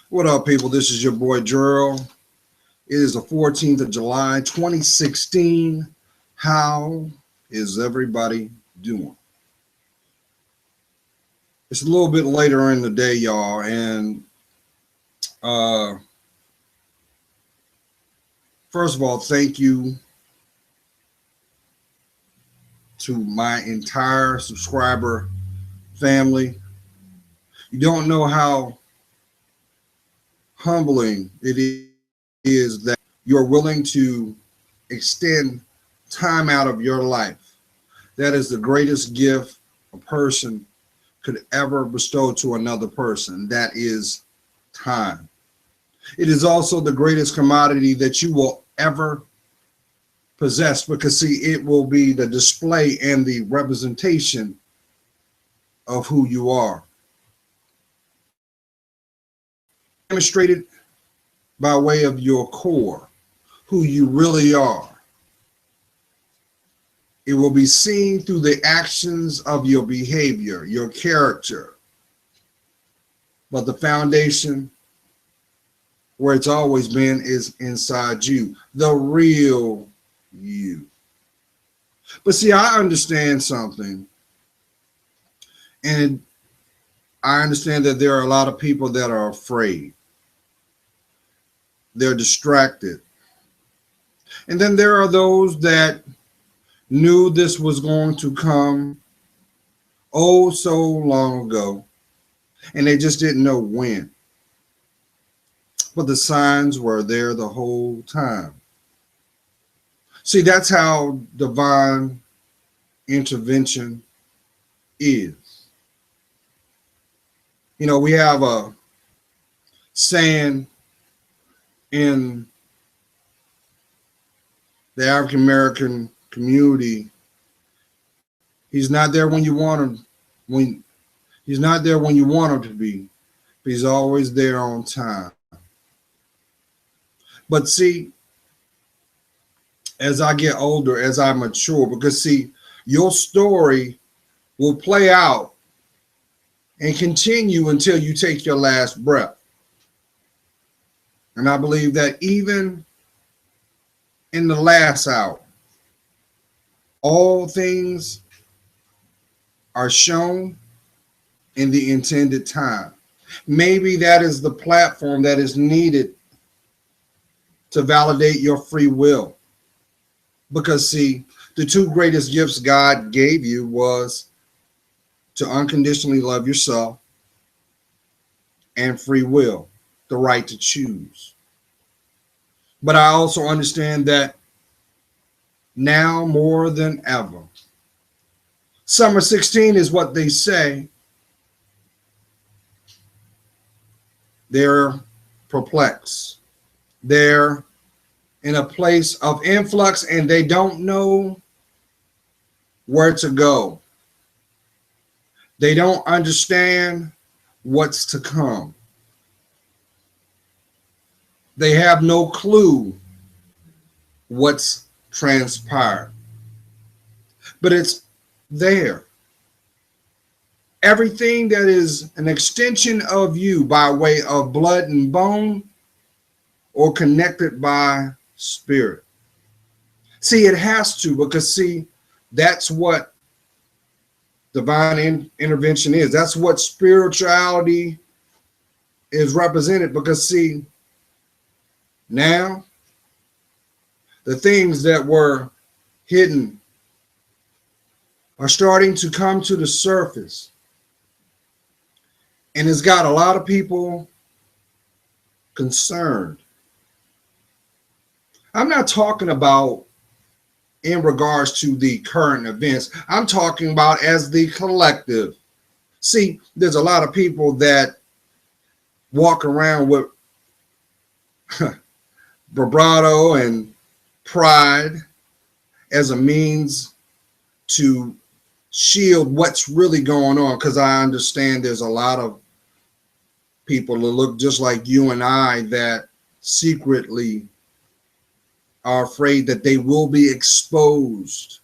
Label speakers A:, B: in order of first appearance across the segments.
A: What up, people? This is your boy Gerald. It is the 14th of July, 2016. How is everybody doing? It's a little bit later in the day, y'all, and uh, first of all, thank you to my entire subscriber family. You don't know how humbling it is that you're willing to extend time out of your life. That is the greatest gift a person could ever bestow to another person. That is time. It is also the greatest commodity that you will ever possess because, see, it will be the display and the representation of who you are. Demonstrated by way of your core, who you really are. It will be seen through the actions of your behavior, your character. But the foundation, where it's always been, is inside you, the real you. But see, I understand something. And I understand that there are a lot of people that are afraid. They're distracted. And then there are those that knew this was going to come oh so long ago, and they just didn't know when. But the signs were there the whole time. See, that's how divine intervention is. You know, we have a saying in the African American community: he's not there when you want him. When he's not there when you want him to be, but he's always there on time. But see, as I get older, as I mature, because see, your story will play out and continue until you take your last breath. And I believe that even in the last hour, all things are shown in the intended time. Maybe that is the platform that is needed to validate your free will. Because see, the two greatest gifts God gave you was to unconditionally love yourself and free will, the right to choose. But I also understand that now more than ever, summer 16 is what they say. They're perplexed. They're in a place of influx and they don't know where to go. They don't understand what's to come. They have no clue what's transpired. But it's there. Everything that is an extension of you by way of blood and bone or connected by spirit. See, it has to, because see, that's what divine intervention is. That's what spirituality is represented, because see, now the things that were hidden are starting to come to the surface. And it's got a lot of people concerned. I'm not talking about in regards to the current events. I'm talking about as the collective. See, there's a lot of people that walk around with bravado and pride as a means to shield what's really going on, because I understand there's a lot of people that look just like you and I that secretly are afraid that they will be exposed,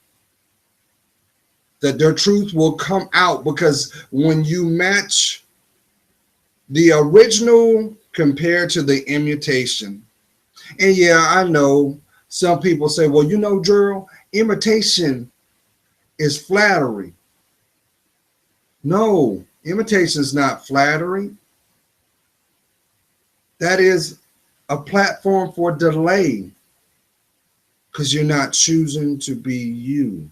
A: that their truth will come out, because when you match the original compared to the imitation. And yeah, I know some people say, well, you know, Gerald, imitation is flattery. No, imitation is not flattery. That is a platform for delay because you're not choosing to be you.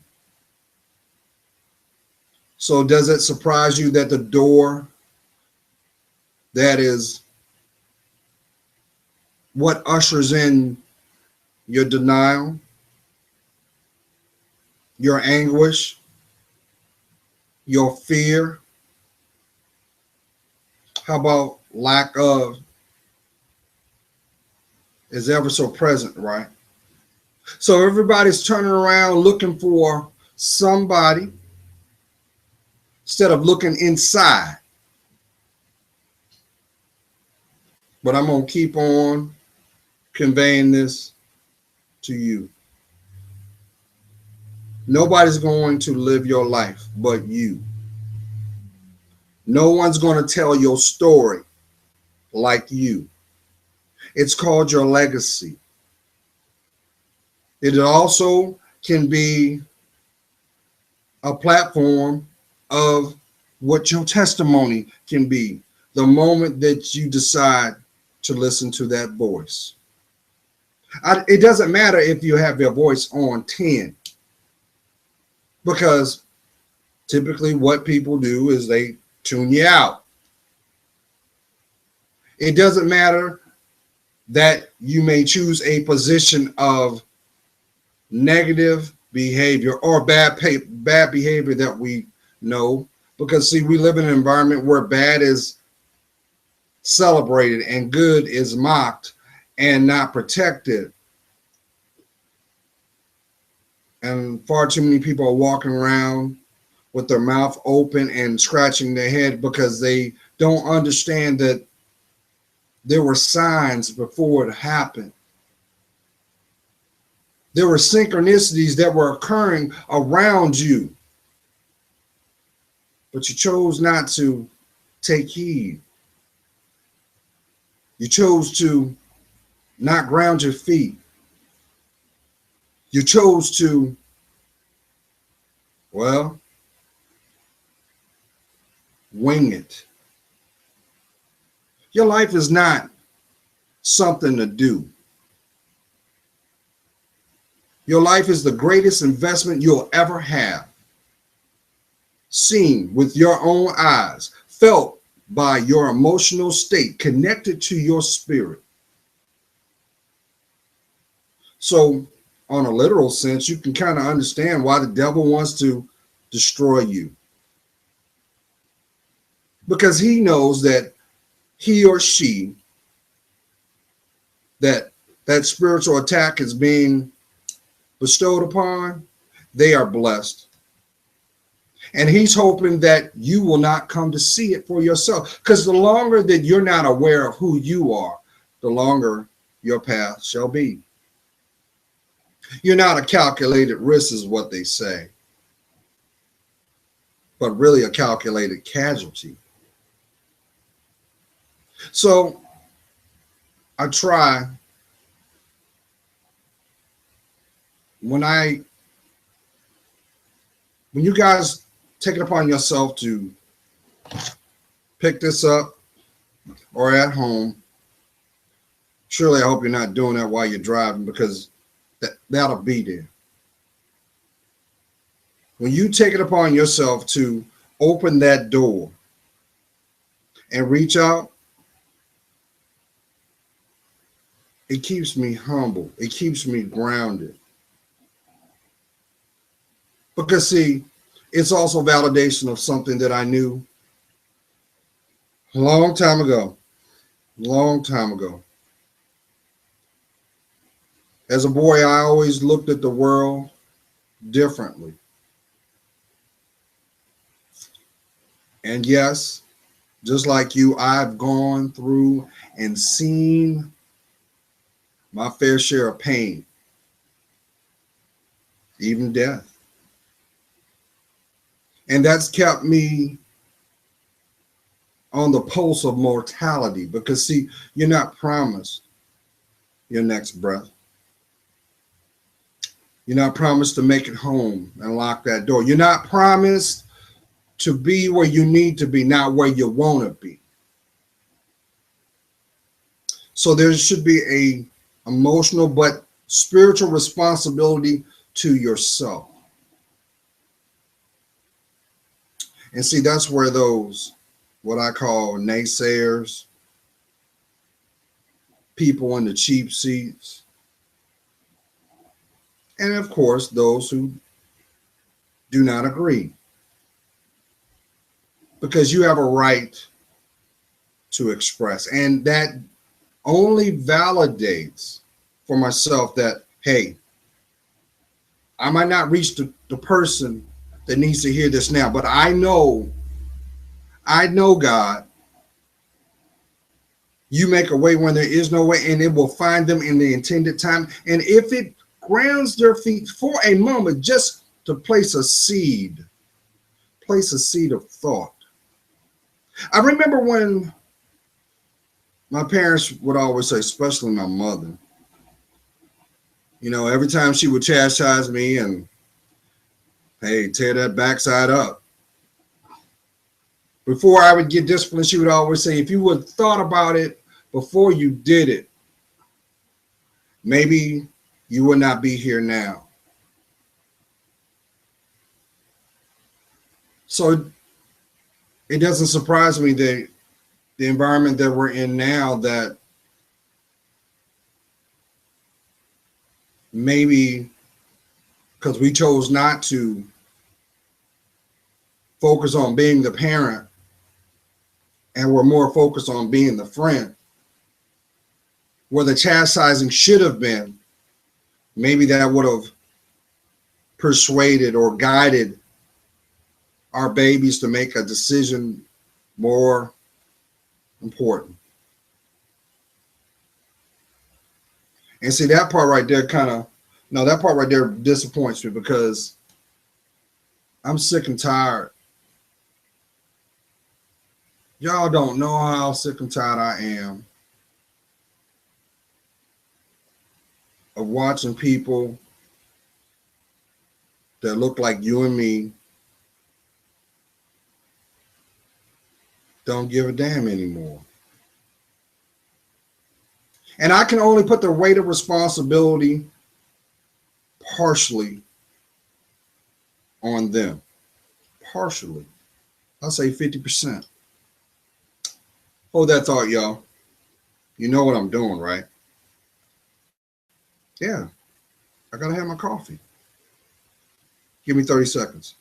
A: So does it surprise you that the door that is what ushers in your denial, your anguish, your fear, how about lack of, is ever so present, right? So everybody's turning around looking for somebody instead of looking inside. But I'm going to keep on conveying this to you. Nobody's going to live your life but you. No one's going to tell your story like you. It's called your legacy. It also can be a platform of what your testimony can be the moment that you decide to listen to that voice. It doesn't matter if you have your voice on 10, because typically what people do is they tune you out. It doesn't matter that you may choose a position of negative behavior or bad behavior that we know, because see, we live in an environment where bad is celebrated and good is mocked and not protected. And far too many people are walking around with their mouth open and scratching their head because they don't understand that there were signs before it happened. There were synchronicities that were occurring around you, but you chose not to take heed. You chose to not ground your feet. You chose to, well, wing it. Your life is not something to do. Your life is the greatest investment you'll ever have. Seen with your own eyes, felt by your emotional state, connected to your spirit. So, on a literal sense, you can kind of understand why the devil wants to destroy you. Because he knows that he or she, that spiritual attack is being bestowed upon, they are blessed. And he's hoping that you will not come to see it for yourself. Because the longer that you're not aware of who you are, the longer your path shall be. You're not a calculated risk is what they say, but really a calculated casualty. So I try when you guys take it upon yourself to pick this up or at home, surely I hope you're not doing that while you're driving, because that'll be there. When you take it upon yourself to open that door and reach out, it keeps me humble. It keeps me grounded. Because see, it's also validation of something that I knew a long time ago. As a boy, I always looked at the world differently. And yes, just like you, I've gone through and seen my fair share of pain, even death. And that's kept me on the pulse of mortality, because see, you're not promised your next breath. You're not promised to make it home and lock that door. You're not promised to be where you need to be, not where you want to be. So there should be a emotional but spiritual responsibility to yourself. And see, that's where those, what I call naysayers, people in the cheap seats, and of course, those who do not agree, because you have a right to express. And that only validates for myself that, hey, I might not reach the person that needs to hear this now, but I know, God, you make a way when there is no way, and it will find them in the intended time. And if it grounds their feet for a moment, just to place a seed of thought. I remember when my parents would always say, especially my mother, you know, every time she would chastise me and, hey, tear that backside up. Before I would get disciplined, she would always say, if you would have thought about it before you did it, maybe you would not be here now. So it doesn't surprise me that the environment that we're in now, that maybe because we chose not to focus on being the parent and we're more focused on being the friend, where the chastising should have been, maybe that would have persuaded or guided our babies to make a decision more important. And see, that part right there that part right there disappoints me, because I'm sick and tired. Y'all don't know how sick and tired I am of watching people that look like you and me don't give a damn anymore. And I can only put the weight of responsibility partially on them. Partially. I'll say 50%. Hold that thought, y'all. You know what I'm doing, right? Yeah. I gotta have my coffee. Give me 30 seconds.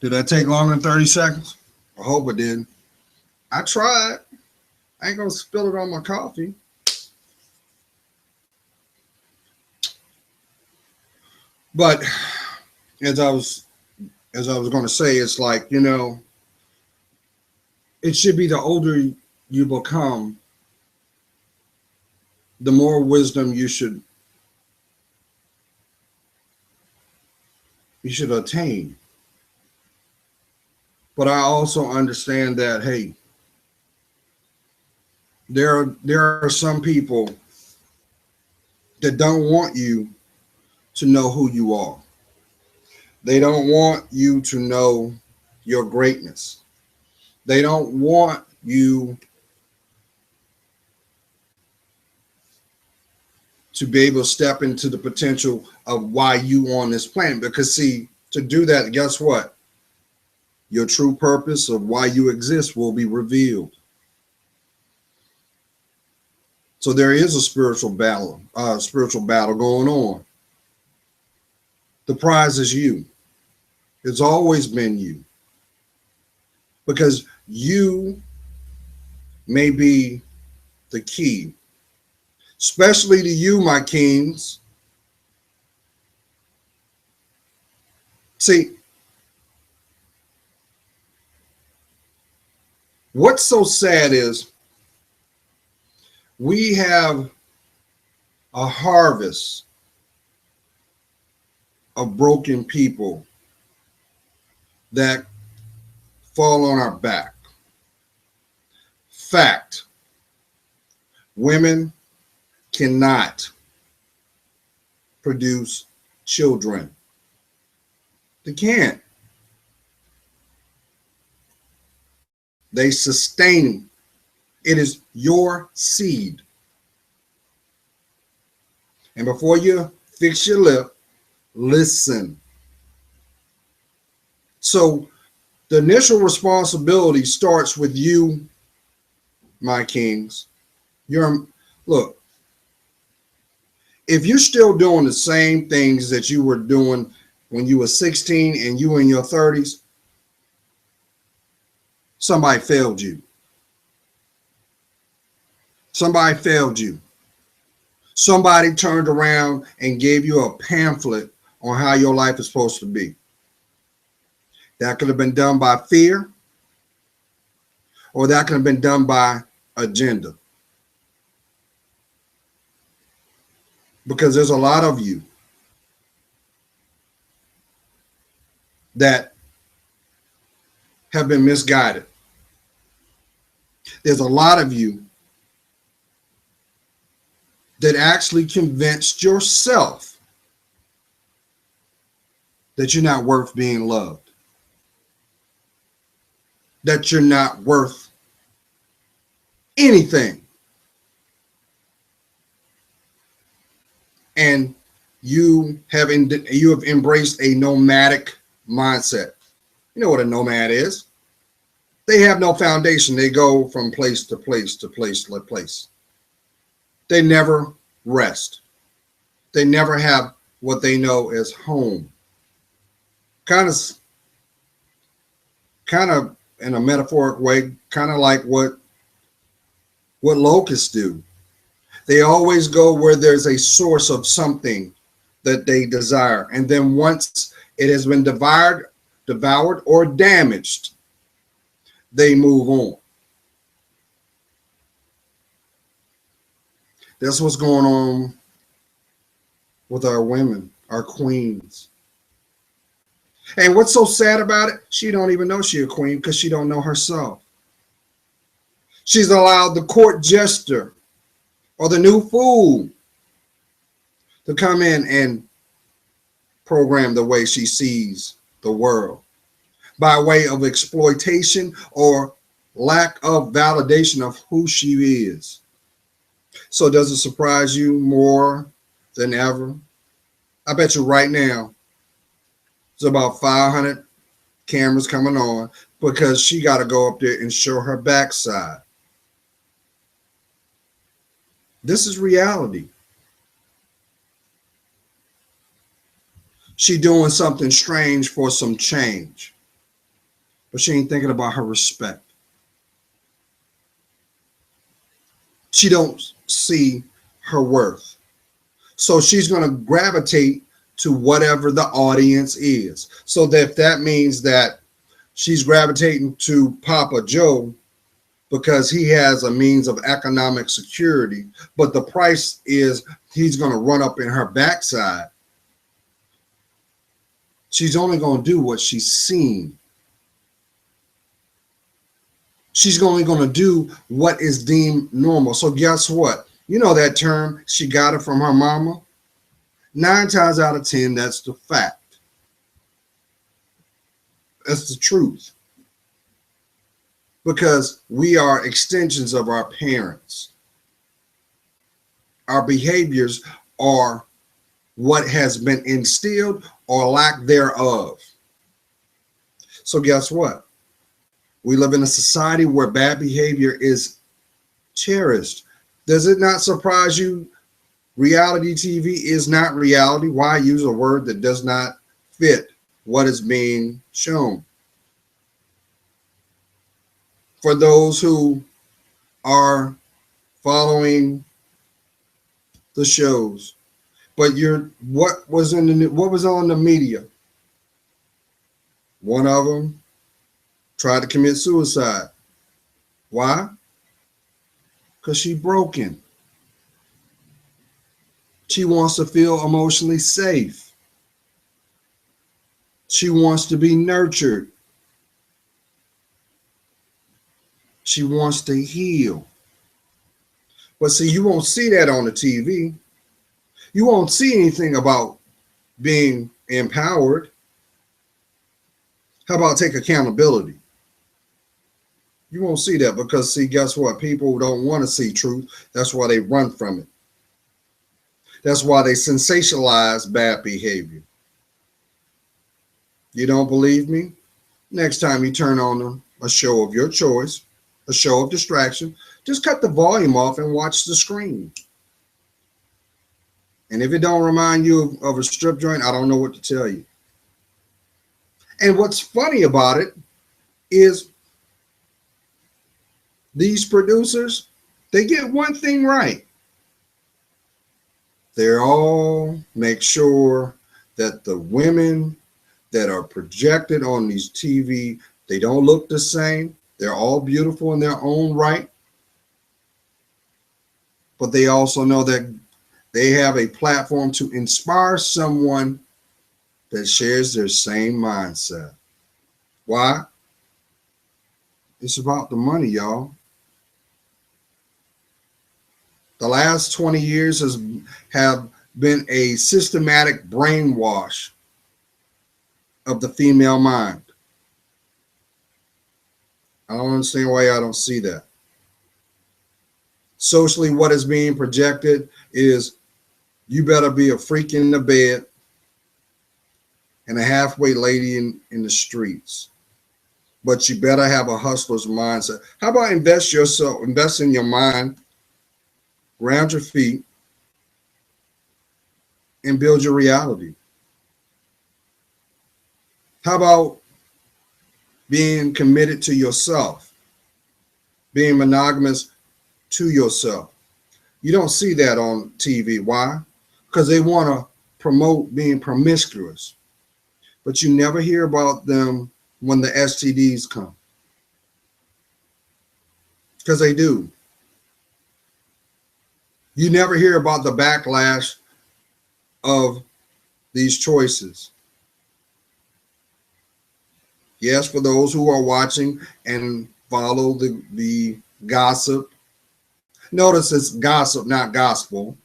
A: Did that take longer than 30 seconds? I hope it did. I tried. I ain't gonna spill it on my coffee. But as I was going to say, it's like, it should be the older you become, the more wisdom you should attain. But I also understand that, hey, there are some people that don't want you to know who you are. They don't want you to know your greatness. They don't want you to be able to step into the potential of why you on this planet. Because see, to do that, guess what? Your true purpose of why you exist will be revealed. So there is a spiritual battle going on. The prize is you. It's always been you. Because you may be the key, especially to you, my kings. See, what's so sad is we have a harvest of broken people that fall on our back. Fact, women cannot produce children. They can't. They sustain. It is your seed. And before you fix your lip, listen. So the initial responsibility starts with you, my kings. Look, if you're still doing the same things that you were doing when you were 16 and you were in your 30s, somebody failed you. Somebody failed you. Somebody turned around and gave you a pamphlet on how your life is supposed to be. That could have been done by fear, or that could have been done by agenda. Because there's a lot of you that have been misguided. There's a lot of you that actually convinced yourself that you're not worth being loved, that you're not worth anything. And you have embraced a nomadic mindset. You know what a nomad is. They have no foundation. They go from place to place to place to place. They never rest. They never have what they know as home. Kind of in a metaphoric way, kind of like what locusts do. They always go where there's a source of something that they desire. And then once it has been devoured or damaged, they move on. That's what's going on with our women, our queens. And what's so sad about it? She don't even know she's a queen because she don't know herself. She's allowed the court jester or the new fool to come in and program the way she sees the world by way of exploitation or lack of validation of who she is. So does it surprise you more than ever? I bet you right now there's about 500 cameras coming on because she got to go up there and show her backside. This is reality. She doing something strange for some change, but she ain't thinking about her respect. She don't see her worth. So she's going to gravitate to whatever the audience is. So that if that means that she's gravitating to Papa Joe because he has a means of economic security, but the price is he's going to run up in her backside, she's only going to do what she's seen. She's only going to do what is deemed normal. So guess what? You know that term, she got it from her mama? 9 times out of 10, that's the fact. That's the truth. Because we are extensions of our parents. Our behaviors are what has been instilled or lack thereof. So guess what? We live in a society where bad behavior is cherished. Does it not surprise you? Reality TV is not reality. Why use a word that does not fit what is being shown? For those who are following the shows, but what was on the media? One of them tried to commit suicide. Why? Because she's broken. She wants to feel emotionally safe. She wants to be nurtured. She wants to heal. But see, you won't see that on the TV. You won't see anything about being empowered. How about take accountability? You won't see that because, see, guess what? People don't want to see truth. That's why they run from it. That's why they sensationalize bad behavior. You don't believe me? Next time you turn on a show of your choice, a show of distraction, just cut the volume off and watch the screen. And if it don't remind you of a strip joint, I don't know what to tell you. And what's funny about it is these producers, they get one thing right. They all make sure that the women that are projected on these TV, they don't look the same. They're all beautiful in their own right. But they also know that they have a platform to inspire someone that shares their same mindset. Why? It's about the money, y'all. The last 20 years have been a systematic brainwash of the female mind. I don't understand why I don't see that. Socially, what is being projected is you better be a freak in the bed and a halfway lady in the streets. But you better have a hustler's mindset. How about invest in your mind, ground your feet, and build your reality? How about being committed to yourself, being monogamous to yourself? You don't see that on TV. Why? Because they want to promote being promiscuous. But you never hear about them when the STDs come. Because they do. You never hear about the backlash of these choices. Yes, for those who are watching and follow the gossip. Notice it's gossip, not gospel.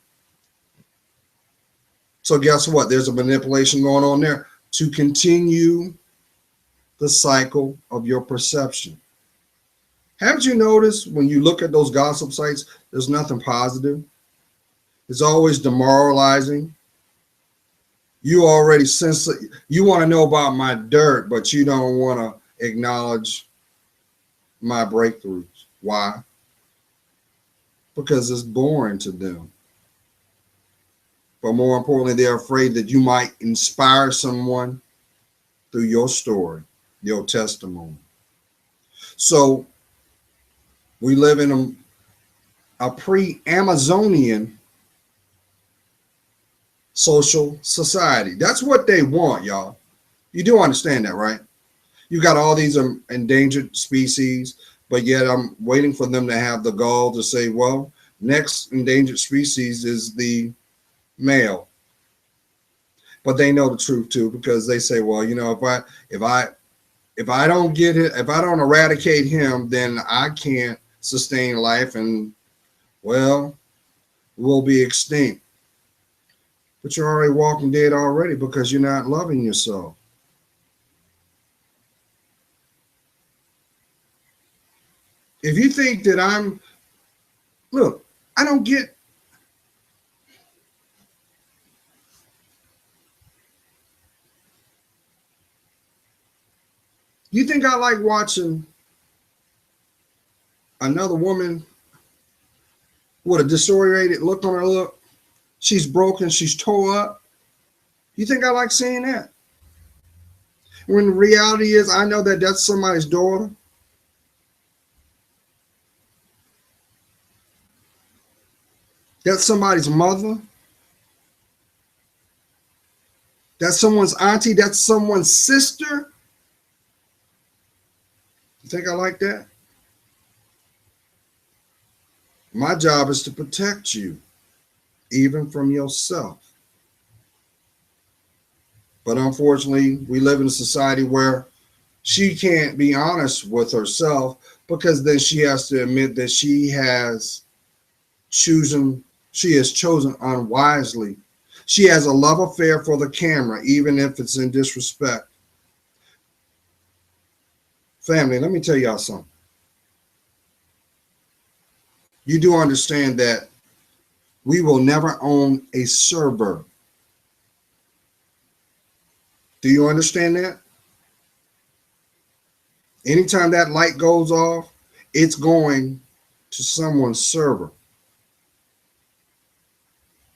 A: So guess what? There's a manipulation going on there to continue the cycle of your perception. Haven't you noticed when you look at those gossip sites, there's nothing positive? It's always demoralizing. You already sense it. You want to know about my dirt, but you don't want to acknowledge my breakthroughs. Why? Because it's boring to them. But more importantly, they're afraid that you might inspire someone through your story, your testimony. So we live in a pre-Amazonian social society. That's what they want, y'all. You do understand that, right? You got all these endangered species, but yet I'm waiting for them to have the gall to say, well, next endangered species is the male. But they know the truth too, because they say, well, you know, if I don't get it, if I don't eradicate him, then I can't sustain life, and well, we'll be extinct. But you're already walking dead already because you're not loving yourself. If you think that look, I don't get, you think I like watching another woman with a disoriented look on her look? She's broken, she's tore up. You think I like seeing that? When the reality is, I know that that's somebody's daughter. That's somebody's mother. That's someone's auntie. That's someone's sister. You think I like that? My job is to protect you, even from yourself. But unfortunately, we live in a society where she can't be honest with herself, because then she has to admit that she has chosen unwisely. She has a love affair for the camera, even if it's in disrespect. Family, let me tell y'all something. You do understand that we will never own a server. Do you understand that? Anytime that light goes off, it's going to someone's server.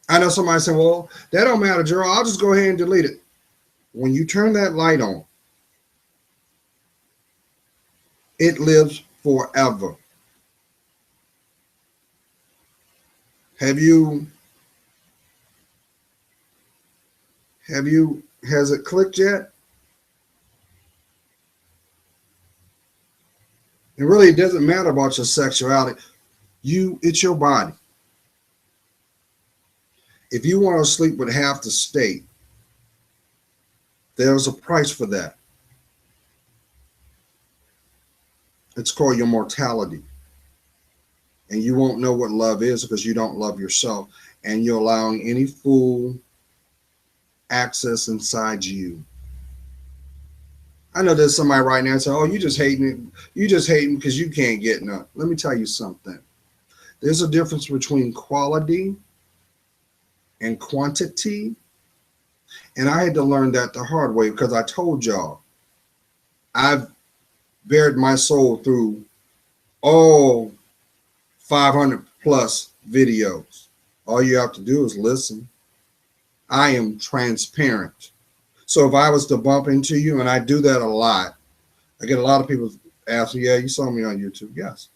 A: I know somebody said, well, that don't matter, Gerald. I'll just go ahead and delete it. When you turn that light on, it lives forever. Has it clicked yet? It really doesn't matter about your sexuality. It's your body. If you want to sleep with half the state, there's a price for that. It's called your mortality. And you won't know what love is because you don't love yourself. And you're allowing any fool access inside you. I know there's somebody right now saying, oh, you just hating it. You just hating because you can't get none. Let me tell you something. There's a difference between quality and quantity. And I had to learn that the hard way, because I told y'all, I've bared my soul through all 500 plus videos. All you have to do is listen. I am transparent. So if I was to bump into you, and I do that a lot, I get a lot of people ask me, yeah, you saw me on YouTube. Yes.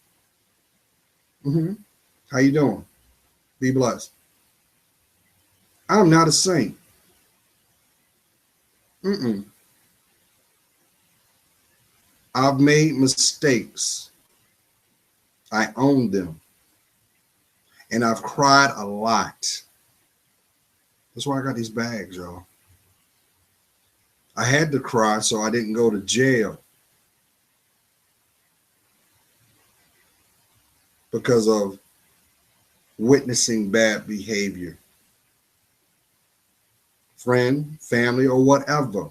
A: How you doing? Be blessed. I'm not a saint. I've made mistakes. I own them. And I've cried a lot. That's why I got these bags, y'all. I had to cry so I didn't go to jail because of witnessing bad behavior. Friend, family, or whatever.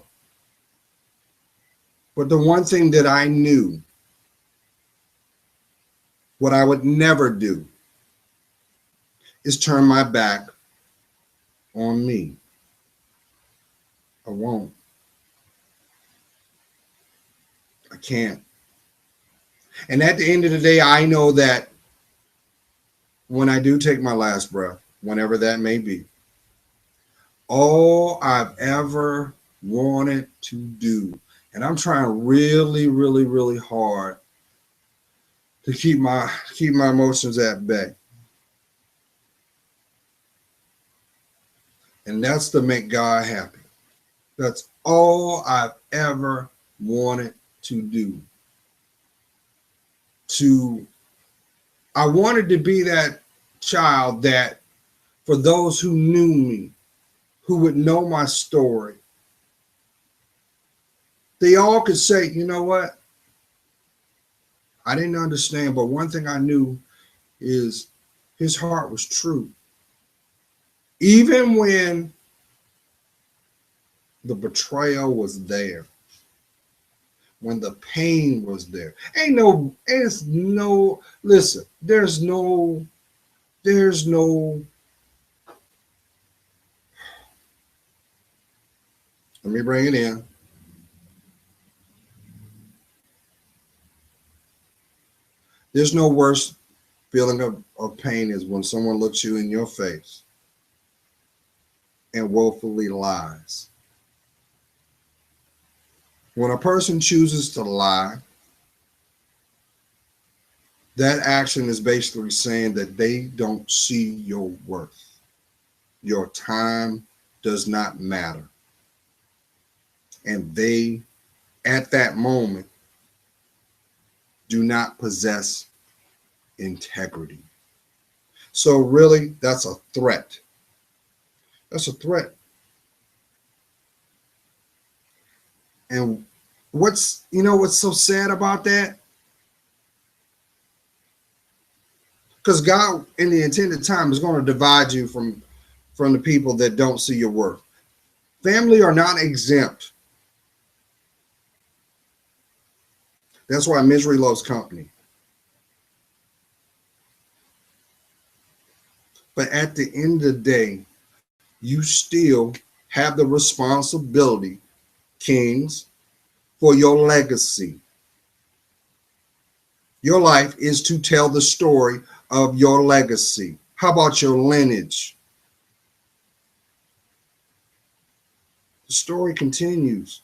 A: But the one thing that I knew, what I would never do, is turn my back on me. I won't. I can't. And at the end of the day, I know that when I do take my last breath, whenever that may be, all I've ever wanted to do, and I'm trying really, really, really hard to keep my emotions at bay. And that's to make God happy. That's all I've ever wanted to do. I wanted to be that child that for those who knew me, who would know my story, they all could say, you know what? I didn't understand, but one thing I knew is his heart was true. Even when the betrayal was there, when the pain was there. Listen, let me bring it in. There's no worse feeling of pain is when someone looks you in your face and woefully lies. When a person chooses to lie, that action is basically saying that they don't see your worth. Your time does not matter. And they, at that moment, do not possess integrity. So really, that's a threat. That's a threat. And what's so sad about that? Because God, in the intended time, is going to divide you from the people that don't see your worth. Family are not exempt. That's why misery loves company. But at the end of the day, you still have the responsibility, kings, for your legacy. Your life is to tell the story of your legacy. How about your lineage? The story continues.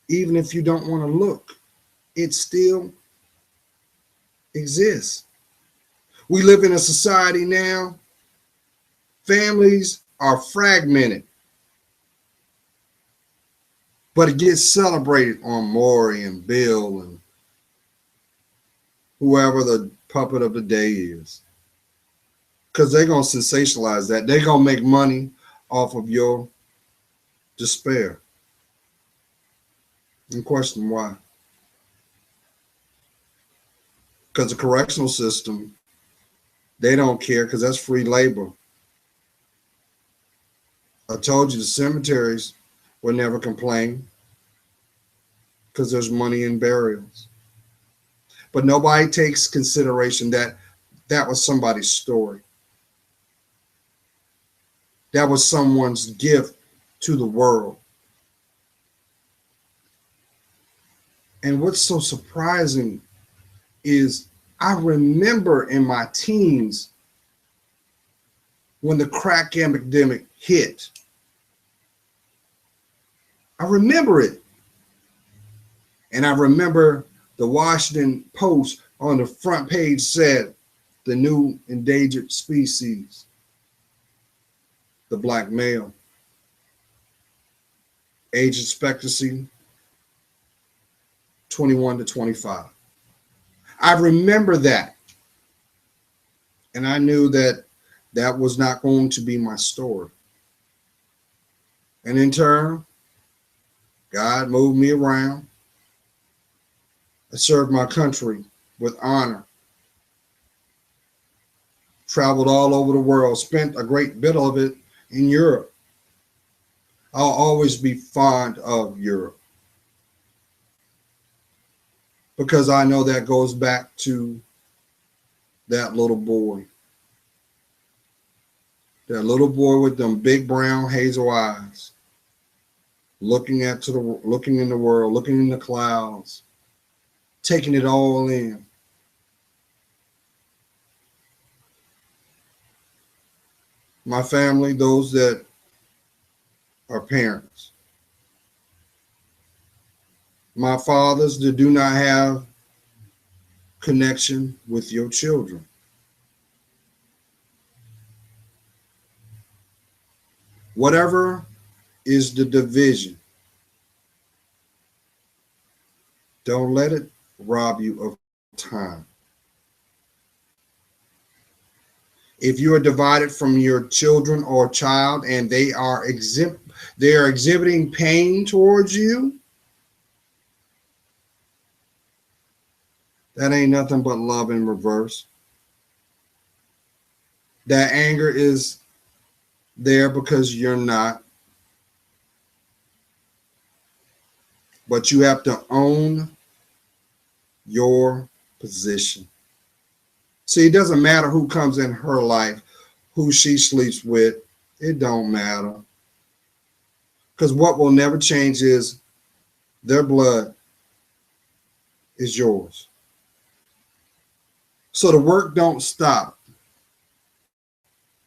A: Even if you don't want to look, it still exists. We live in a society now, families are fragmented, but it gets celebrated on Maury and Bill and whoever the puppet of the day is. Because they're going to sensationalize that. They're going to make money off of your despair. And question why? Because the correctional system, they don't care because that's free labor. I told you the cemeteries will never complain because there's money in burials. But nobody takes consideration that that was somebody's story. That was someone's gift to the world. And what's so surprising is I remember in my teens when the crack epidemic hit. I remember it. And I remember the Washington Post on the front page said, the new endangered species, the black male. Age expectancy, 21 to 25. I remember that. And I knew that that was not going to be my story. And in turn, God moved me around. I served my country with honor. Traveled all over the world, spent a great bit of it in Europe. I'll always be fond of Europe because I know that goes back to that little boy. That little boy with them big brown hazel eyes, looking in the world, looking in the clouds, taking it all in. My family, those that are parents. My fathers that do not have connection with your children. Whatever is the division, don't let it rob you of time. If you are divided from your children or child and they are exhibiting pain towards you, that ain't nothing but love in reverse. That anger is there because you're not, but you have to own your position. See, it doesn't matter who comes in her life, who she sleeps with. It don't matter. Because what will never change is their blood is yours. So the work don't stop.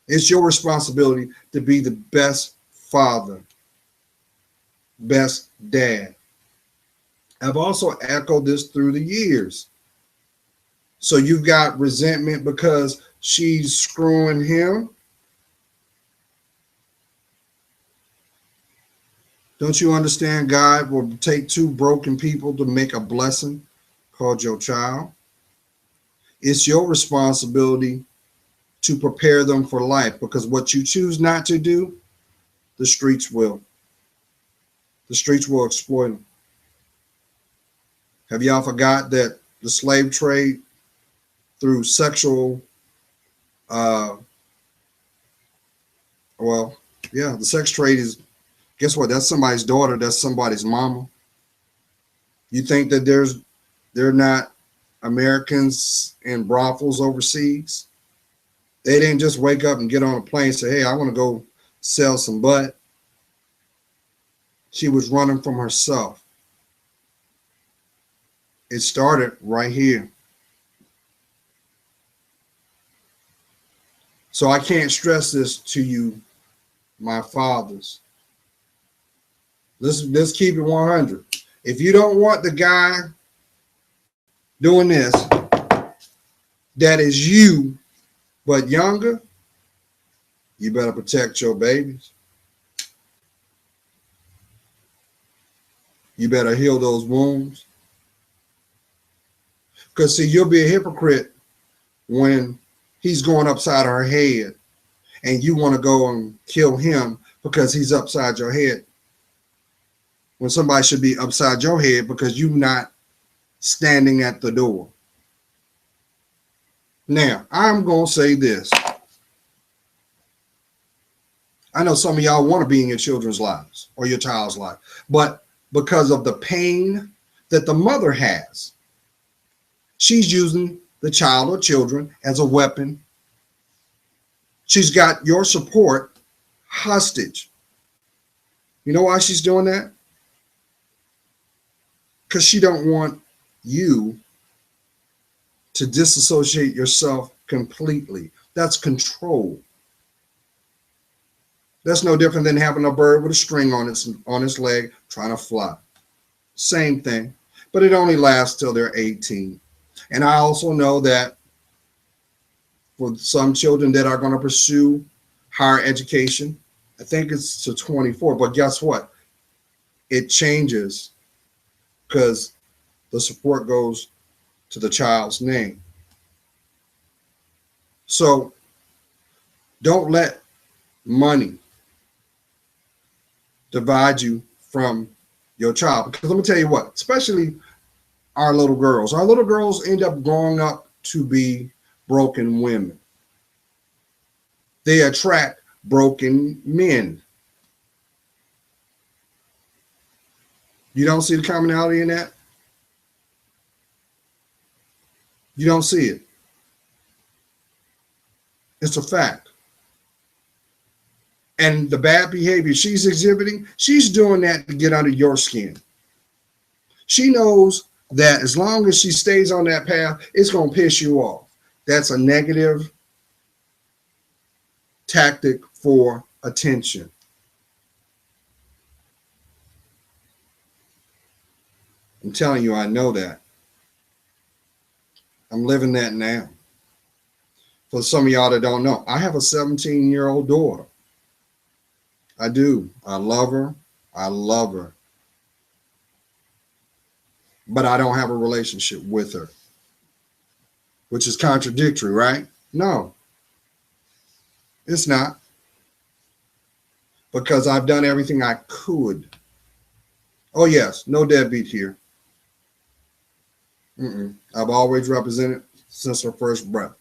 A: It's your responsibility to be the best father, best dad. I've also echoed this through the years. So you've got resentment because she's screwing him. Don't you understand God will take two broken people to make a blessing called your child? It's your responsibility to prepare them for life, because what you choose not to do, the streets will. The streets will exploit them. Have y'all forgot that the slave trade through sexual, the sex trade is, guess what? That's somebody's daughter. That's somebody's mama. You think that they're not Americans in brothels overseas? They didn't just wake up and get on a plane and say, hey, I want to go sell some butt. She was running from herself. It started right here. So I can't stress this to you, my fathers. Let's keep it 100. If you don't want the guy doing this, that is you, but younger, you better protect your babies. You better heal those wounds. Because, see, you'll be a hypocrite when he's going upside her head and you want to go and kill him because he's upside your head, when somebody should be upside your head because you're not standing at the door. Now, I'm going to say this. I know some of y'all want to be in your children's lives or your child's life, but because of the pain that the mother has, she's using the child or children as a weapon. She's got your support hostage. You know why she's doing that? Because she don't want you to disassociate yourself completely. That's control. That's no different than having a bird with a string on its leg trying to fly. Same thing, but it only lasts till they're 18. And I also know that for some children that are going to pursue higher education, I think it's to 24, but guess what? It changes because the support goes to the child's name. So don't let money divide you from your child. Because let me tell you what, especially our little girls end up growing up to be broken women. They attract broken men. You don't see the commonality in that? You don't see it. It's a fact. And the bad behavior she's exhibiting, she's doing that to get under your skin. She knows that as long as she stays on that path, it's going to piss you off. That's a negative tactic for attention. I'm telling you, I know that. I'm living that now. For some of y'all that don't know, I have a 17-year-old daughter. I do. I love her. I love her. But I don't have a relationship with her, which is contradictory, right? No, it's not, because I've done everything I could. Oh, yes, no deadbeat here. I've always represented since her first breath.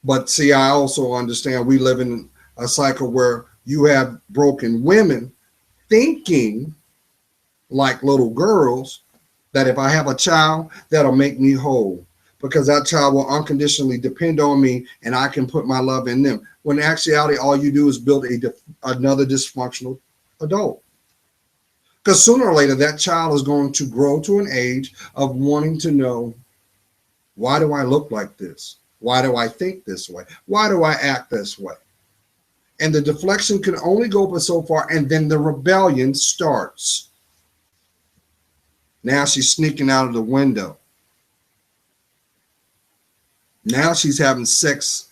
A: But see, I also understand we live in a cycle where you have broken women thinking like little girls that if I have a child, that'll make me whole because that child will unconditionally depend on me and I can put my love in them. When in actuality, all you do is build another dysfunctional adult. Because sooner or later, that child is going to grow to an age of wanting to know, why do I look like this? Why do I think this way? Why do I act this way? And the deflection can only go but so far, and then the rebellion starts. Now she's sneaking out of the window. Now she's having sex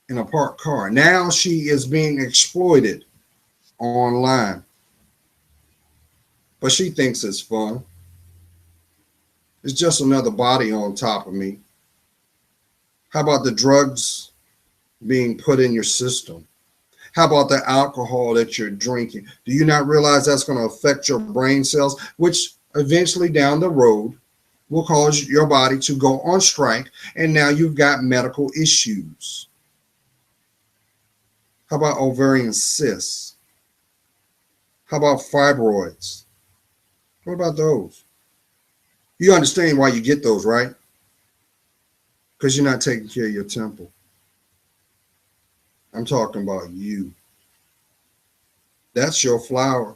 A: in a parked car. Now she is being exploited online. But she thinks it's fun. It's just another body on top of me. How about the drugs being put in your system? How about the alcohol that you're drinking? Do you not realize that's going to affect your brain cells, which eventually down the road will cause your body to go on strike, and now you've got medical issues? How about ovarian cysts? How about fibroids? What about those? You understand why you get those, right? Because you're not taking care of your temple. I'm talking about you. That's your flower.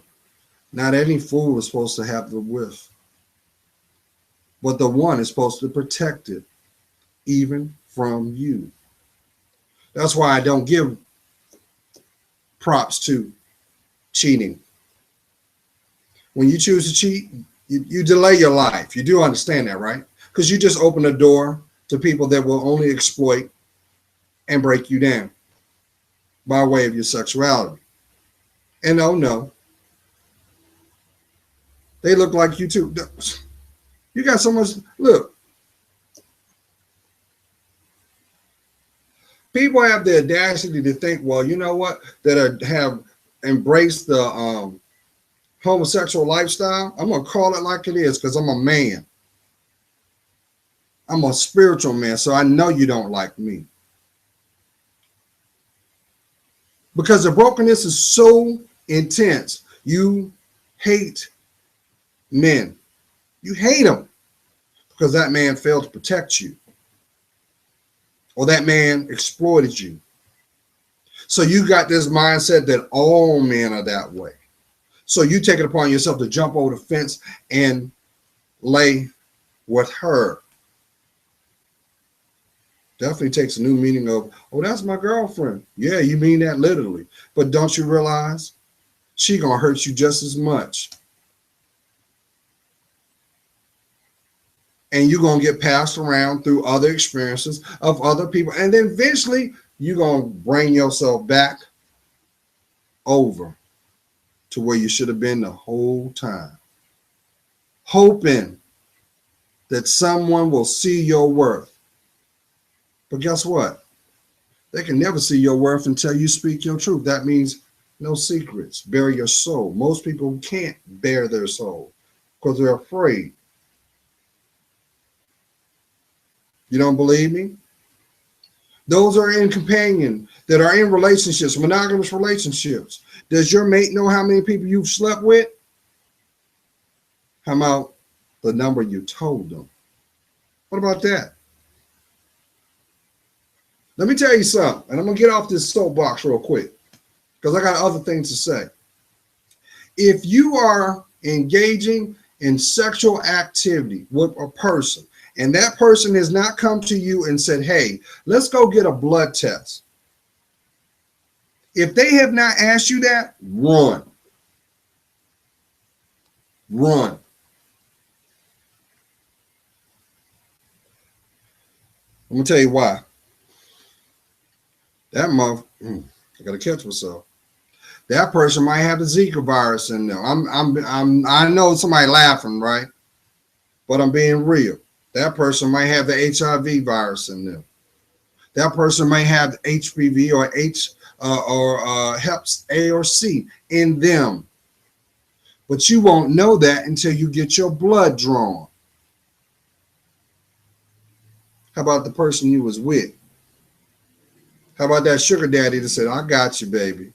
A: Not any fool is supposed to have the whiff, but the one is supposed to protect it, even from you. That's why I don't give props to cheating. When you choose to cheat, you delay your life. You do understand that, right? Because you just open the door to people that will only exploit and break you down by way of your sexuality. And oh no, they look like you too. You got so much. Look, people have the audacity to think, well, you know what, that have embraced the homosexual lifestyle. I'm gonna call it like it is because I'm a man. I'm a spiritual man, so I know you don't like me. Because the brokenness is so intense. You hate men. You hate them because that man failed to protect you, or that man exploited you. So you got this mindset that all men are that way. So you take it upon yourself to jump over the fence and lay with her. Definitely takes a new meaning of, oh, that's my girlfriend. Yeah, you mean that literally. But don't you realize she gonna hurt you just as much. And you're gonna get passed around through other experiences of other people. And then eventually you're gonna bring yourself back over to where you should have been the whole time. Hoping that someone will see your worth. But guess what? They can never see your worth until you speak your truth. That means no secrets. Bare your soul. Most people can't bare their soul because they're afraid. You don't believe me? Those are in companion, that are in relationships, monogamous relationships. Does your mate know how many people you've slept with? How about the number you told them? What about that? Let me tell you something, and I'm going to get off this soapbox real quick because I got other things to say. If you are engaging in sexual activity with a person, and that person has not come to you and said, hey, let's go get a blood test. If they have not asked you that, run. Run. I'm going to tell you why. That month, I got to catch myself. That person might have the Zika virus in them. I know somebody laughing, right? But I'm being real. That person might have the HIV virus in them. That person may have HPV or Hep A or C in them. But you won't know that until you get your blood drawn. How about the person you was with? How about that sugar daddy that said, I got you, baby.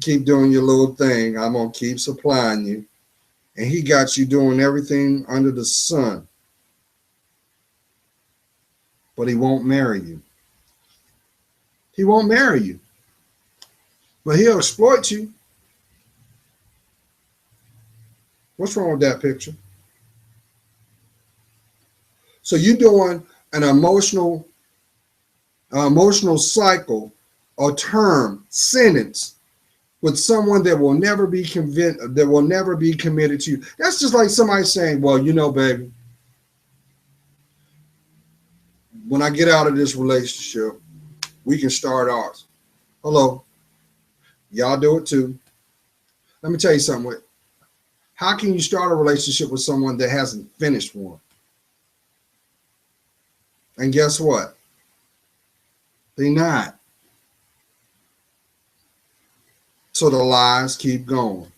A: Keep doing your little thing. I'm going to keep supplying you. And he got you doing everything under the sun. But he won't marry you. He won't marry you. But he'll exploit you. What's wrong with that picture? So you're doing an emotional cycle or term, sentence with someone that will never be convinced, that will never be committed to you. That's just like somebody saying, well, you know, baby, when I get out of this relationship, we can start ours. Hello. Y'all do it too. Let me tell you something. How can you start a relationship with someone that hasn't finished one? And guess what? They're not. So the lies keep going.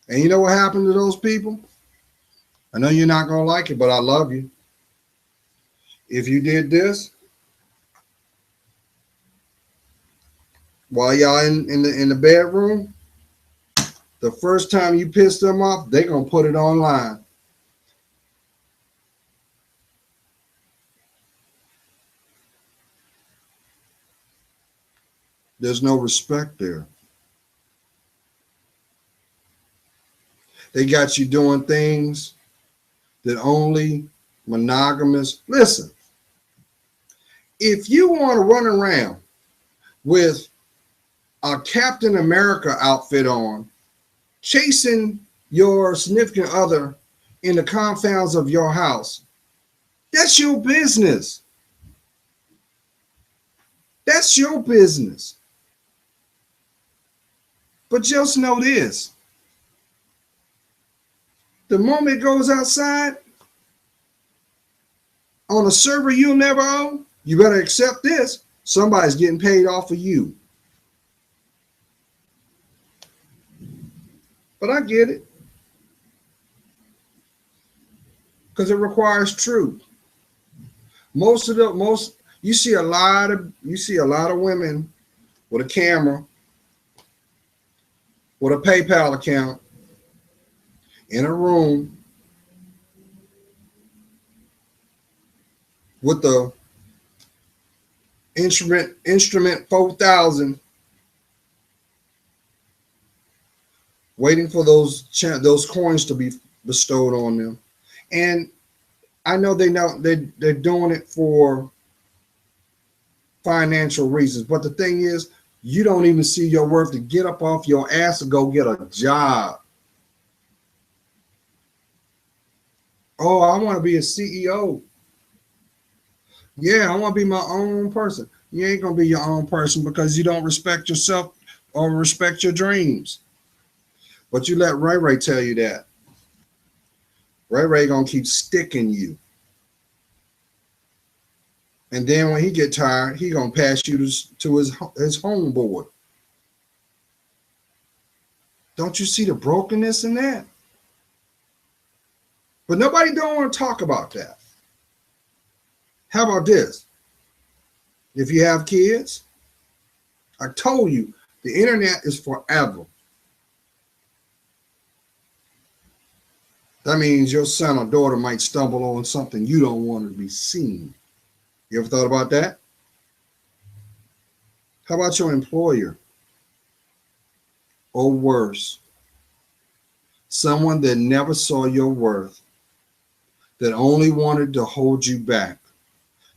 A: And you know what happened to those people? I know you're not going to like it, but I love you. If you did this, while y'all in the bedroom, the first time you piss them off, they're going to put it online. There's no respect there. They got you doing things that only monogamous. Listen, if you want to run around with a Captain America outfit on, chasing your significant other in the confounds of your house, that's your business. That's your business. But just know this. The moment it goes outside on a server you'll never own, you better accept this. Somebody's getting paid off of you. But I get it. Because it requires truth. You see a lot of women with a camera, with a PayPal account, in a room with the instrument 4000, waiting for those coins to be bestowed on them. And I know they're doing it for financial reasons, but the thing is, you don't even see your worth to get up off your ass and go get a job. Oh, I want to be a CEO. Yeah, I want to be my own person. You ain't going to be your own person because you don't respect yourself or respect your dreams. But you let Ray Ray tell you that. Ray Ray going to keep sticking you. And then when he get tired, he going to pass you to his homeboy. Don't you see the brokenness in that? But nobody don't want to talk about that. How about this? If you have kids, I told you, the internet is forever. That means your son or daughter might stumble on something you don't want to be seen. You ever thought about that? How about your employer? Or worse, someone that never saw your worth, that only wanted to hold you back,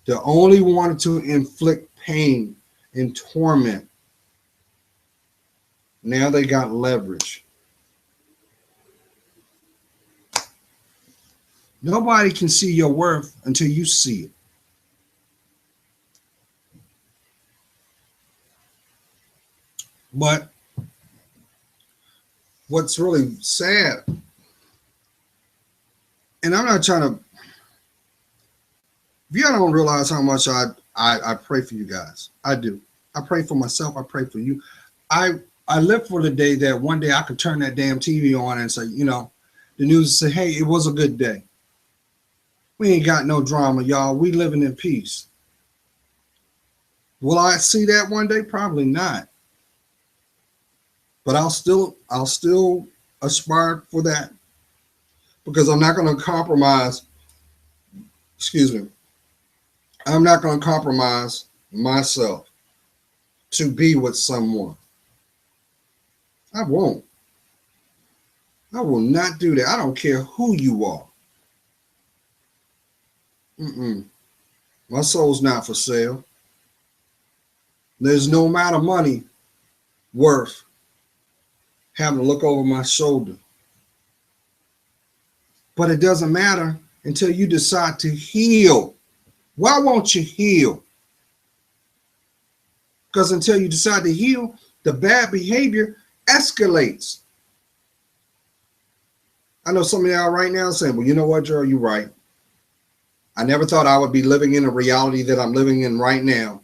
A: that only wanted to inflict pain and torment. Now they got leverage. Nobody can see your worth until you see it. But what's really sad, and I'm not trying to, if you don't realize how much I pray for you guys. I do. I pray for myself. I pray for you. I I live for the day that one day I could turn that damn TV on and say, the news say, hey, it was a good day. We ain't got no drama, y'all. We living in peace. Will I see that one day? Probably not. But I'll still aspire for that because I'm not going to compromise. Excuse me. I'm not going to compromise myself to be with someone. I won't. I will not do that. I don't care who you are. Mm-mm. My soul's not for sale. There's no amount of money worth having to look over my shoulder. But it doesn't matter until you decide to heal. Why won't you heal? Because until you decide to heal, the bad behavior escalates. I know some of y'all right now saying, well, you know what, Joe, you're right. I never thought I would be living in a reality that I'm living in right now.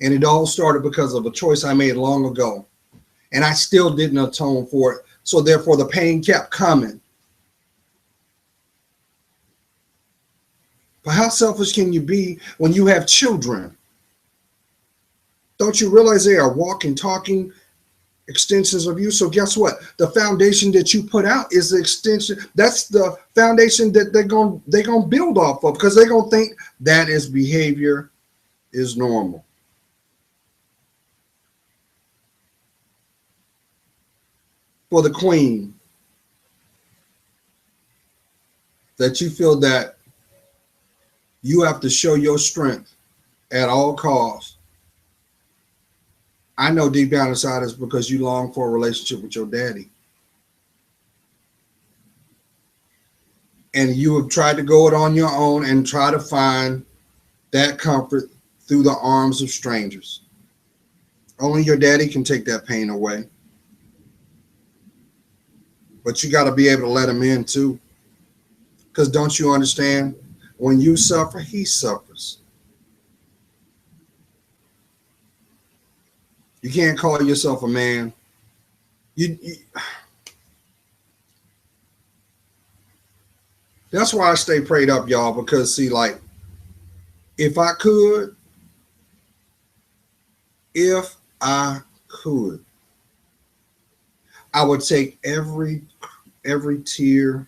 A: And it all started because of a choice I made long ago. And I still didn't atone for it. So therefore, the pain kept coming. But how selfish can you be when you have children? Don't you realize they are walking, talking extensions of you? So guess what? The foundation that you put out is the extension. That's the foundation that they're gonna build off of, because they're gonna think that is behavior is normal. For the queen, that you feel that you have to show your strength at all costs. I know deep down inside it's because you long for a relationship with your daddy. And you have tried to go it on your own and try to find that comfort through the arms of strangers. Only your daddy can take that pain away. But you got to be able to let him in too. Because don't you understand? When you suffer, he suffers. You can't call yourself a man. You That's why I stay prayed up, y'all, because see, like, if I could, if I could, I would take every tear,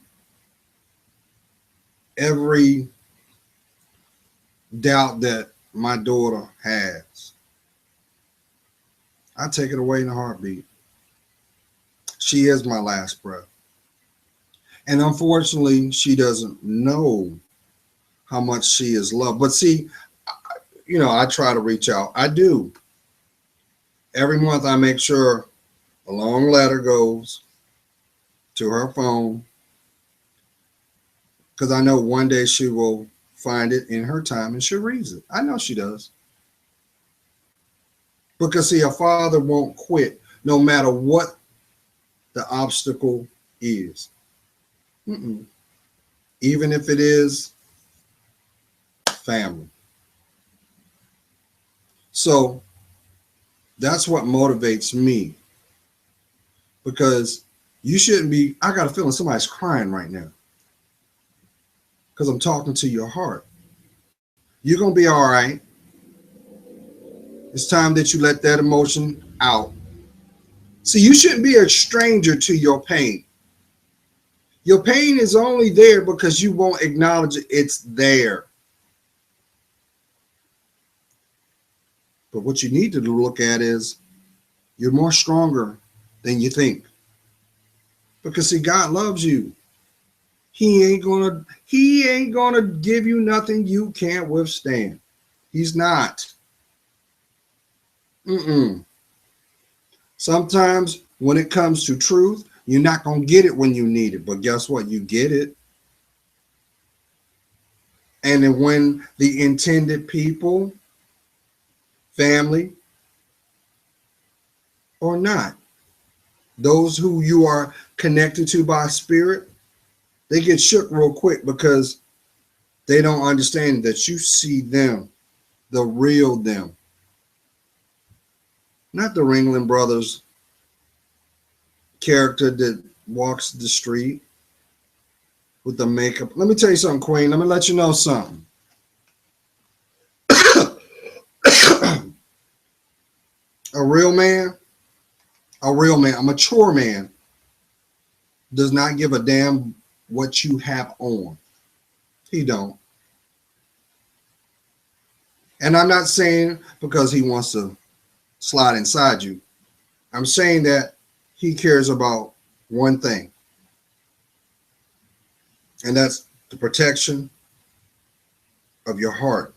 A: every doubt that my daughter has. I take it away in a heartbeat. She is my last breath. And unfortunately, she doesn't know how much she is loved. But see, I try to reach out. I do. Every month I make sure a long letter goes to her phone, because I know one day she will find it in her time and she'll read it. I know she does. Because see, a father won't quit no matter what the obstacle is. Mm-mm. Even if it is family. So that's what motivates me. Because you shouldn't be, I got a feeling somebody's crying right now. Because I'm talking to your heart. You're going to be all right. It's time that you let that emotion out. See, you shouldn't be a stranger to your pain. Your pain is only there because you won't acknowledge it's there. But what you need to look at is you're more stronger than you think. Because see, God loves you. He ain't gonna give you nothing you can't withstand. He's not. Mm-mm. Sometimes when it comes to truth, you're not gonna get it when you need it. But guess what? You get it. And then when the intended people, family, or not. Those who you are connected to by spirit, they get shook real quick because they don't understand that you see them, the real them, not the Ringling Brothers character that walks the street with the makeup. Let me tell you something, Queen. Let me let you know something. A real man, a mature man does not give a damn what you have on. He don't. And I'm not saying because he wants to slide inside you. I'm saying that he cares about one thing, and that's the protection of your heart.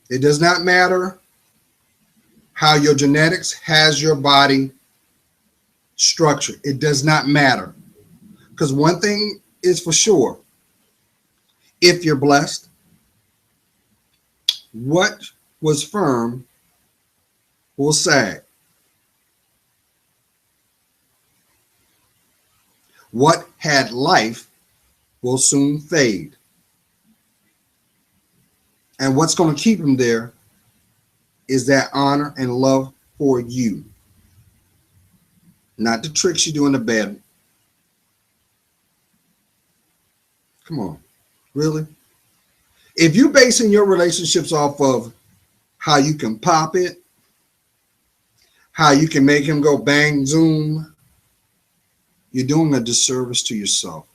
A: It does not matter how your genetics has your body structured. It does not matter. Because one thing is for sure. If you're blessed, what was firm will sag. What had life will soon fade. And what's going to keep them there is that honor and love for you. Not the tricks you do in the bed. Come on. Really? If you're basing your relationships off of how you can pop it, how you can make him go bang, zoom, you're doing a disservice to yourself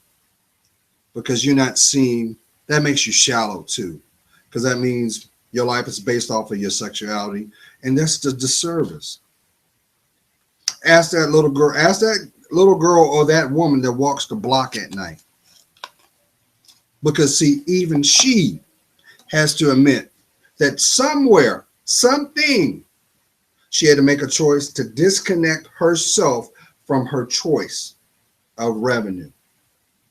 A: because you're not seeing, that makes you shallow too, because that means your life is based off of your sexuality, and that's the disservice. Ask that little girl or that woman that walks the block at night. Because see, even she has to admit that somewhere, something, she had to make a choice to disconnect herself from her choice of revenue.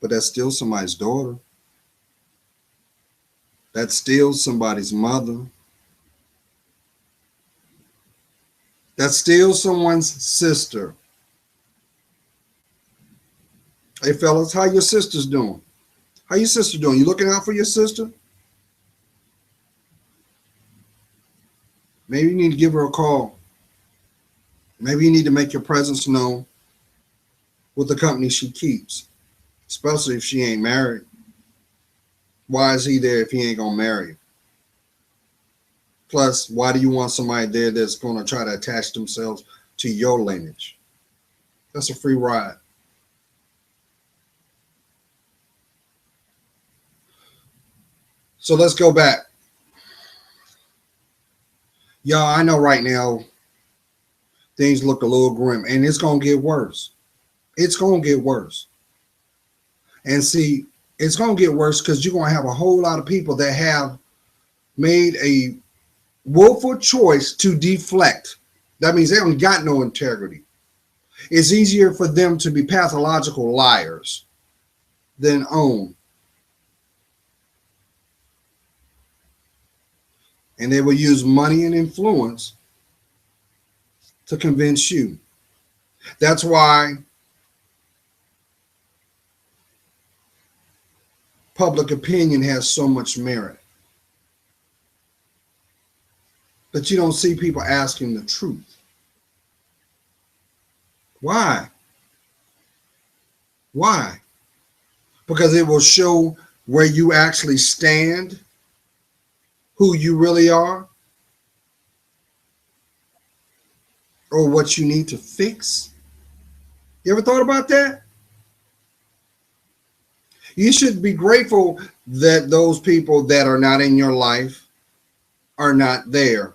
A: But that's still somebody's daughter. That's still somebody's mother. That's still someone's sister. Hey fellas, how your sister's doing? How your sister doing? You looking out for your sister? Maybe you need to give her a call. Maybe you need to make your presence known with the company she keeps, especially if she ain't married. Why is he there if he ain't gonna marry you? Plus, why do you want somebody there that's going to try to attach themselves to your lineage? That's a free ride. So let's go back. Y'all, I know right now things look a little grim, and it's going to get worse. It's going to get worse. And see, it's going to get worse because you're going to have a whole lot of people that have made a willful choice to deflect. That means they haven't got no integrity. It's easier for them to be pathological liars than own. And they will use money and influence to convince you. That's why public opinion has so much merit. But you don't see people asking the truth. Why? Why? Because it will show where you actually stand, who you really are, or what you need to fix. You ever thought about that? You should be grateful that those people that are not in your life are not there.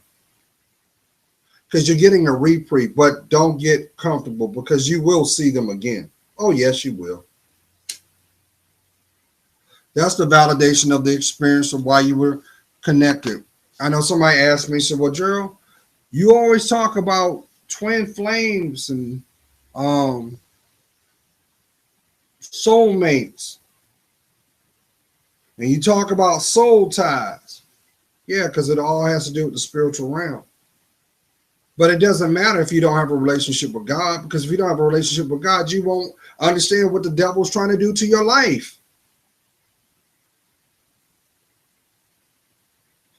A: Because you're getting a reprieve, but don't get comfortable because you will see them again. Oh, yes, you will. That's the validation of the experience of why you were connected. I know somebody asked me, said, well, Gerald, you always talk about twin flames and soulmates. And you talk about soul ties. Yeah, because it all has to do with the spiritual realm. But it doesn't matter if you don't have a relationship with God, because if you don't have a relationship with God, you won't understand what the devil's trying to do to your life.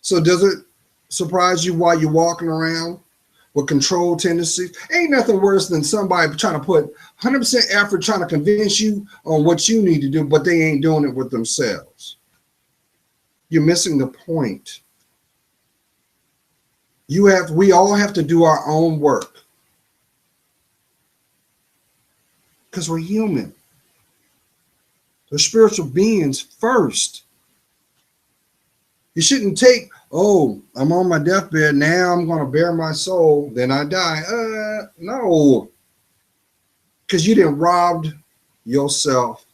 A: So does it surprise you why you're walking around with control tendencies? Ain't nothing worse than somebody trying to put 100% effort trying to convince you on what you need to do, but they ain't doing it with themselves. You're missing the point. We all have to do our own work, because we're human. They're spiritual beings first. You shouldn't take, oh, I'm on my deathbed, now I'm going to bare my soul, then I die. No. Because you didn't rob yourself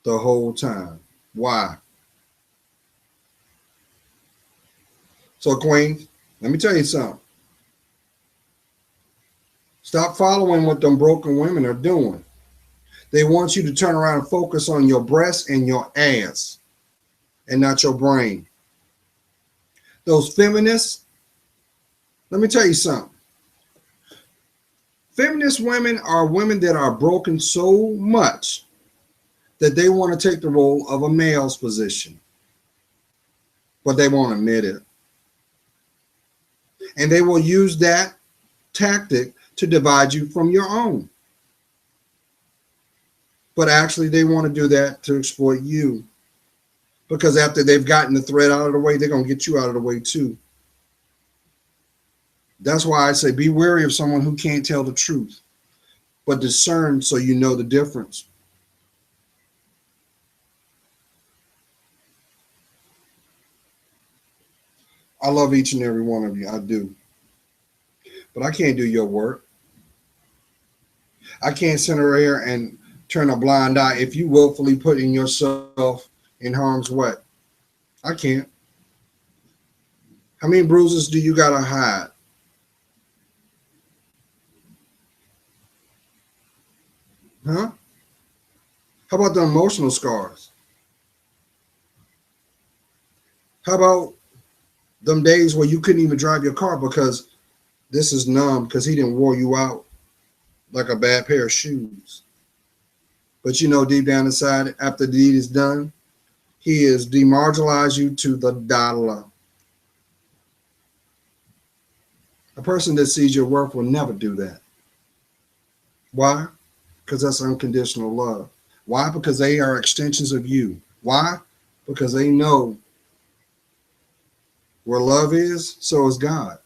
A: the whole time. Why? So, Queens, let me tell you something. Stop following what them broken women are doing. They want you to turn around and focus on your breast and your ass and not your brain. Those feminists, let me tell you something. Feminist women are women that are broken so much that they want to take the role of a male's position, but they won't admit it. And they will use that tactic to divide you from your own. But actually, they want to do that to exploit you. Because after they've gotten the threat out of the way, they're going to get you out of the way too. That's why I say be wary of someone who can't tell the truth, but discern so you know the difference. I love each and every one of you. I do. But I can't do your work. I can't sit here and turn a blind eye if you willfully putting yourself in harm's way. I can't. How many bruises do you got to hide? Huh? How about the emotional scars? How about them days where you couldn't even drive your car because this is numb because he didn't wore you out like a bad pair of shoes? But you know, deep down inside, after the deed is done, he has demarginalized you to the dollar. A person that sees your worth will never do that. Why? Because that's unconditional love. Why? Because they are extensions of you. Why? Because they know where love is, so is God.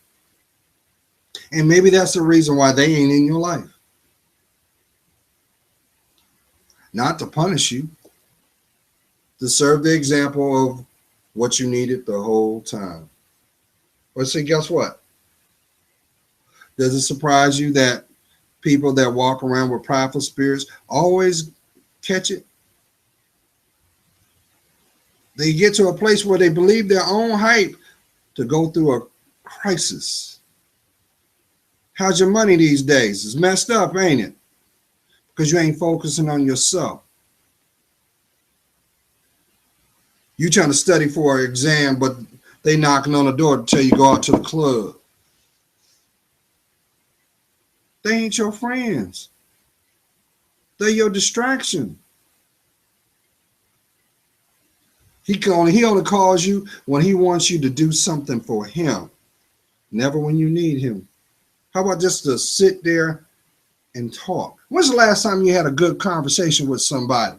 A: And maybe that's the reason why they ain't in your life. Not to punish you, to serve the example of what you needed the whole time. But see, guess what? Does it surprise you that people that walk around with prideful spirits always catch it? They get to a place where they believe their own hype to go through a crisis. How's your money these days? It's messed up, ain't it? Because you ain't focusing on yourself. You trying to study for an exam, but they knocking on the door to tell you go out to the club. They ain't your friends. They're your distraction. He only calls you when he wants you to do something for him, never when you need him. How about just to sit there and talk? When's the last time you had a good conversation with somebody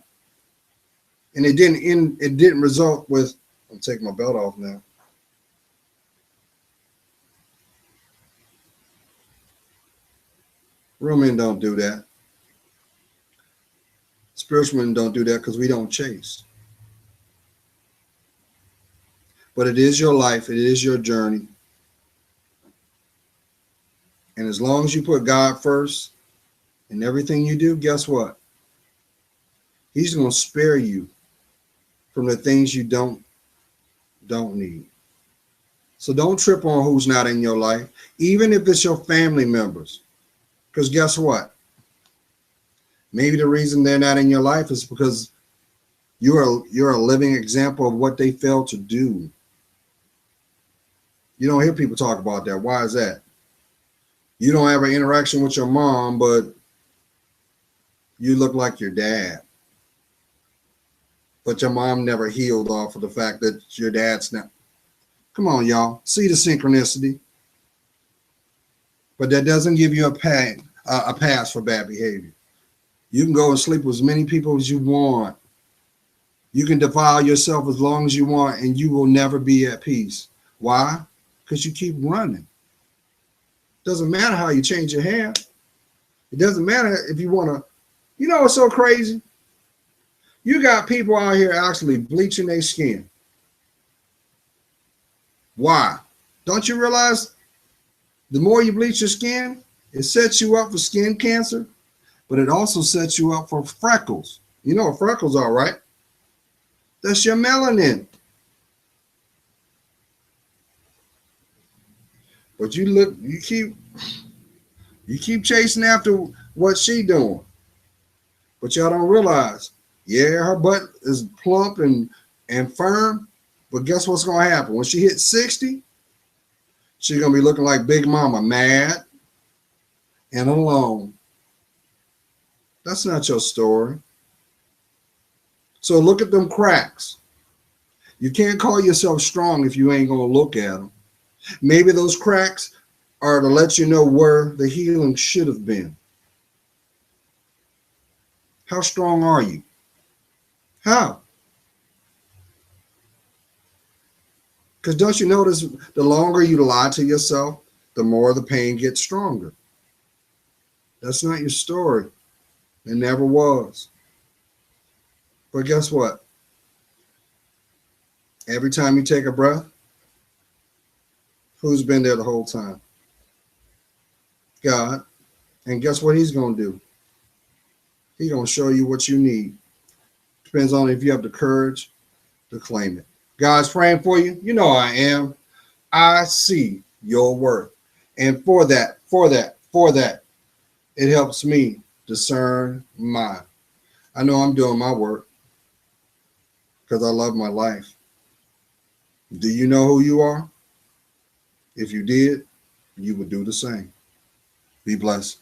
A: and it didn't result with, I'm taking my belt off now. Real men don't do that. Spiritual men don't do that because we don't chase. But it is your life. It is your journey. And as long as you put God first in everything you do, guess what? He's going to spare you from the things you don't need. So don't trip on who's not in your life, even if it's your family members. Because guess what? Maybe the reason they're not in your life is because you're a living example of what they failed to do. You don't hear people talk about that. Why is that? You don't have an interaction with your mom, but you look like your dad. But your mom never healed off of the fact that your dad's not. Come on, y'all. See the synchronicity. But that doesn't give you a pass for bad behavior. You can go and sleep with as many people as you want. You can defile yourself as long as you want, and you will never be at peace. Why? Because you keep running. Doesn't matter how you change your hair. It doesn't matter if you want to. You know what's so crazy? You got people out here actually bleaching their skin. Why? Don't you realize the more you bleach your skin, it sets you up for skin cancer, but it also sets you up for freckles. You know what freckles are, right? That's your melanin. But you keep chasing after what she doing. But y'all don't realize, yeah, her butt is plump and firm, but guess what's gonna happen? When she hits 60, she's gonna be looking like Big Mama, mad and alone. That's not your story. So look at them cracks. You can't call yourself strong if you ain't gonna look at them. Maybe those cracks are to let you know where the healing should have been. How strong are you? How? Because don't you notice the longer you lie to yourself, the more the pain gets stronger. That's not your story. It never was. But guess what? Every time you take a breath, who's been there the whole time? God. And guess what he's going to do? He's going to show you what you need. Depends on if you have the courage to claim it. God's praying for you. You know I am. I see your worth. And for that, it helps me discern mine. I know I'm doing my work because I love my life. Do you know who you are? If you did, you would do the same. Be blessed.